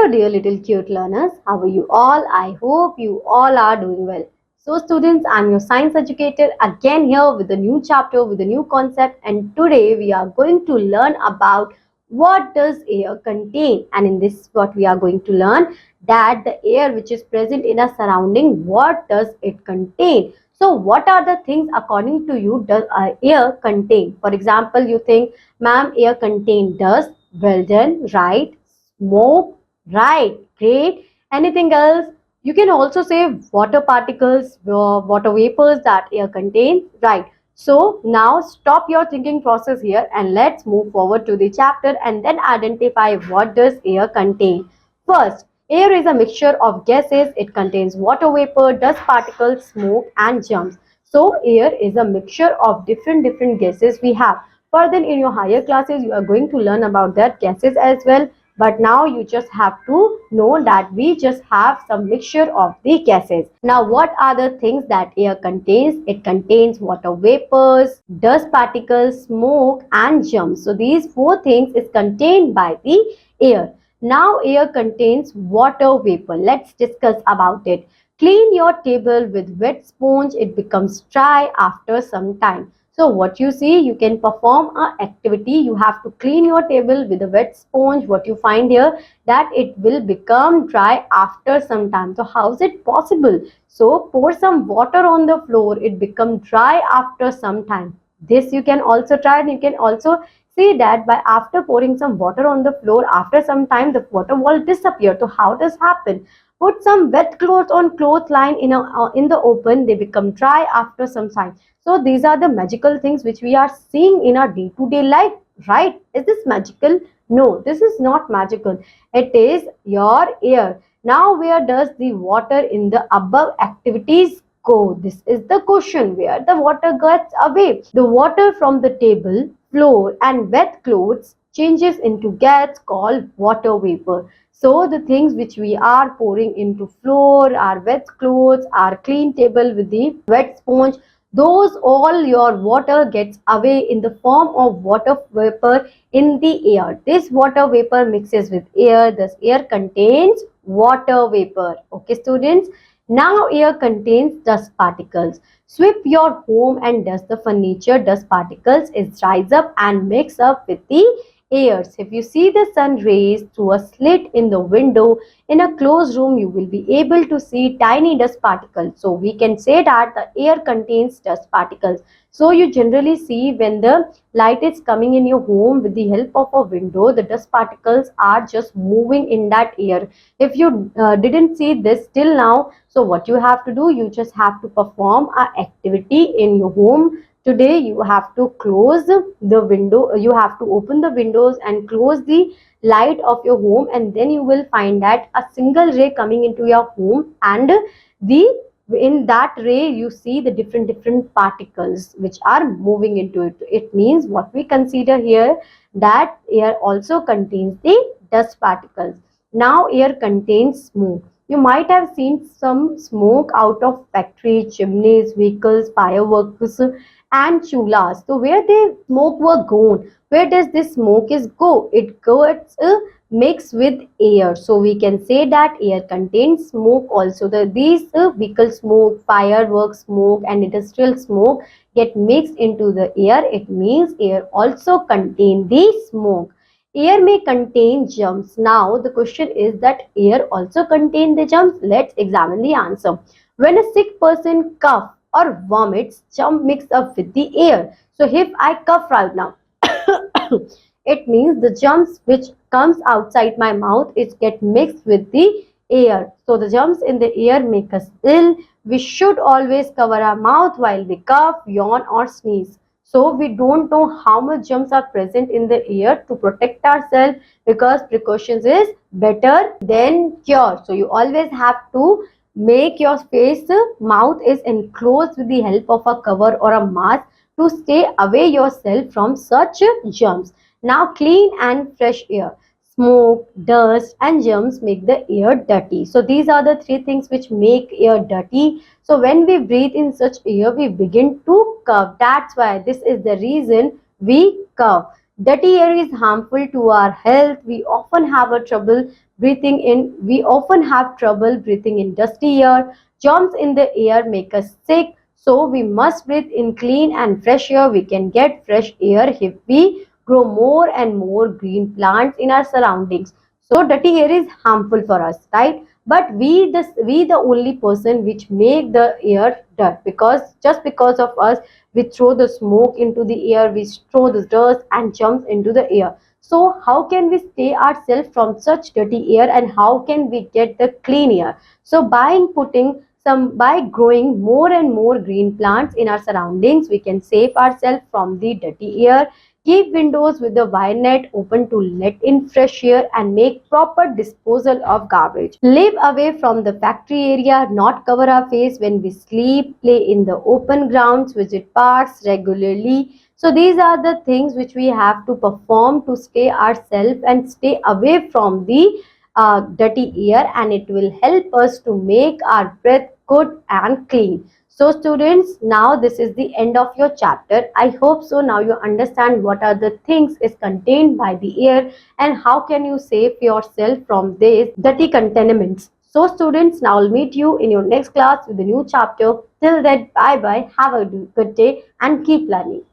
Hello, dear little cute learners. How are you all? I hope you all are doing well. So, students, I'm your science educator again here with a new chapter with a new concept, and today we are going to learn about what does air contain. And in this, what we are going to learn that the air which is present in our surrounding, what does it contain? So, what are the things according to you does air contain? For example, you think, ma'am, air contain dust. Well done, right? Smoke, right? Great. Anything else? You can also say water particles, water vapors that air contains, right? So now stop your thinking process here and let's move forward to the chapter and then identify what does air contain. First, air is a mixture of gases. It contains water vapor, dust particles, smoke and germs. So air is a mixture of different gases we have. Further in your higher classes, you are going to learn about that gases as well. But now you just have to know that we just have some mixture of the gases. Now what are the things that air contains? It contains water vapors, dust particles, smoke and germs. So these four things is contained by the air. Now air contains water vapor. Let's discuss about it. Clean your table with wet sponge. It becomes dry after some time. So what you see, you can perform an activity. You have to clean your table with a wet sponge. What you find here, that it will become dry after some time. So how is it possible? So pour some water on the floor. It becomes dry after some time. This you can also try, and you can also see that by after pouring some water on the floor, after some time the water will disappear. So how does happen? Put some wet clothes on clothesline in the open. They become dry after some time. So these are the magical things which we are seeing in our day-to-day life, right? Is this magical? No, this is not magical. It is your air. Now where does the water in the above activities go? This is the question, where the water gets away. The water from the table, floor and wet clothes changes into gas called water vapor. So the things which we are pouring into floor, our wet clothes, our clean table with the wet sponge, those all your water gets away in the form of water vapor in the air. This water vapor mixes with air. This air contains water vapor. Okay, students. Now air contains dust particles. Sweep your home and dust the furniture. Dust particles is rise up and mix up with the airs. If you see the sun rays through a slit in the window in a closed room, you will be able to see tiny dust particles. So we can say that the air contains dust particles. So you generally see when the light is coming in your home with the help of a window, the dust particles are just moving in that air. If you didn't see this till now, so what you have to do, you just have to perform an activity in your home. Today you have to close the window, you have to open the windows and close the light of your home, and then you will find that a single ray coming into your home, and the in that ray you see the different particles which are moving into it. It means what we consider here, that air also contains the dust particles. Now air contains smoke. You might have seen some smoke out of factories, chimneys, vehicles, fireworks and chulas. So where the smoke were gone, where does this smoke is go? It goes mixed with air. So we can say that air contains smoke also. These vehicle smoke, fireworks smoke and industrial smoke get mixed into the air. It means air also contain the smoke. Air may contain germs. Now the question is that air also contain the germs. Let's examine the answer. When a sick person cough or vomits, germ mix up with the air. So if I cough right now, it means the germs which comes outside my mouth is get mixed with the air. So the germs in the air make us ill. We should always cover our mouth while we cough, yawn or sneeze. So we don't know how much germs are present in the air to protect ourselves, because precautions is better than cure. So you always have to make your face, mouth is enclosed with the help of a cover or a mask to stay away yourself from such germs. Now clean and fresh air. Smoke, dust and germs make the air dirty. So these are the three things which make air dirty. So when we breathe in such air, we begin to cough. That's why this is the reason we cough. Dirty air is harmful to our health. We often have a trouble breathing in. We often have trouble breathing in dusty air. Germs in the air make us sick. So we must breathe in clean and fresh air. We can get fresh air if we grow more and more green plants in our surroundings. So dirty air is harmful for us, right? But we the only person which make the air dirt, because just because of us we throw the smoke into the air, we throw the dust and jumps into the air. So how can we stay ourselves from such dirty air, and how can we get the clean air? So by growing more and more green plants in our surroundings, we can save ourselves from the dirty air. Keep windows with the wire net open to let in fresh air, and make proper disposal of garbage. Live away from the factory area, not cover our face when we sleep, play in the open grounds, visit parks regularly. So these are the things which we have to perform to stay ourselves and stay away from the dirty air, and it will help us to make our breath good and clean. So students, now this is the end of your chapter. I hope so now you understand what are the things is contained by the air, and how can you save yourself from these dirty contaminants. So students, now I'll meet you in your next class with a new chapter. Till then, bye bye, have a good day and keep learning.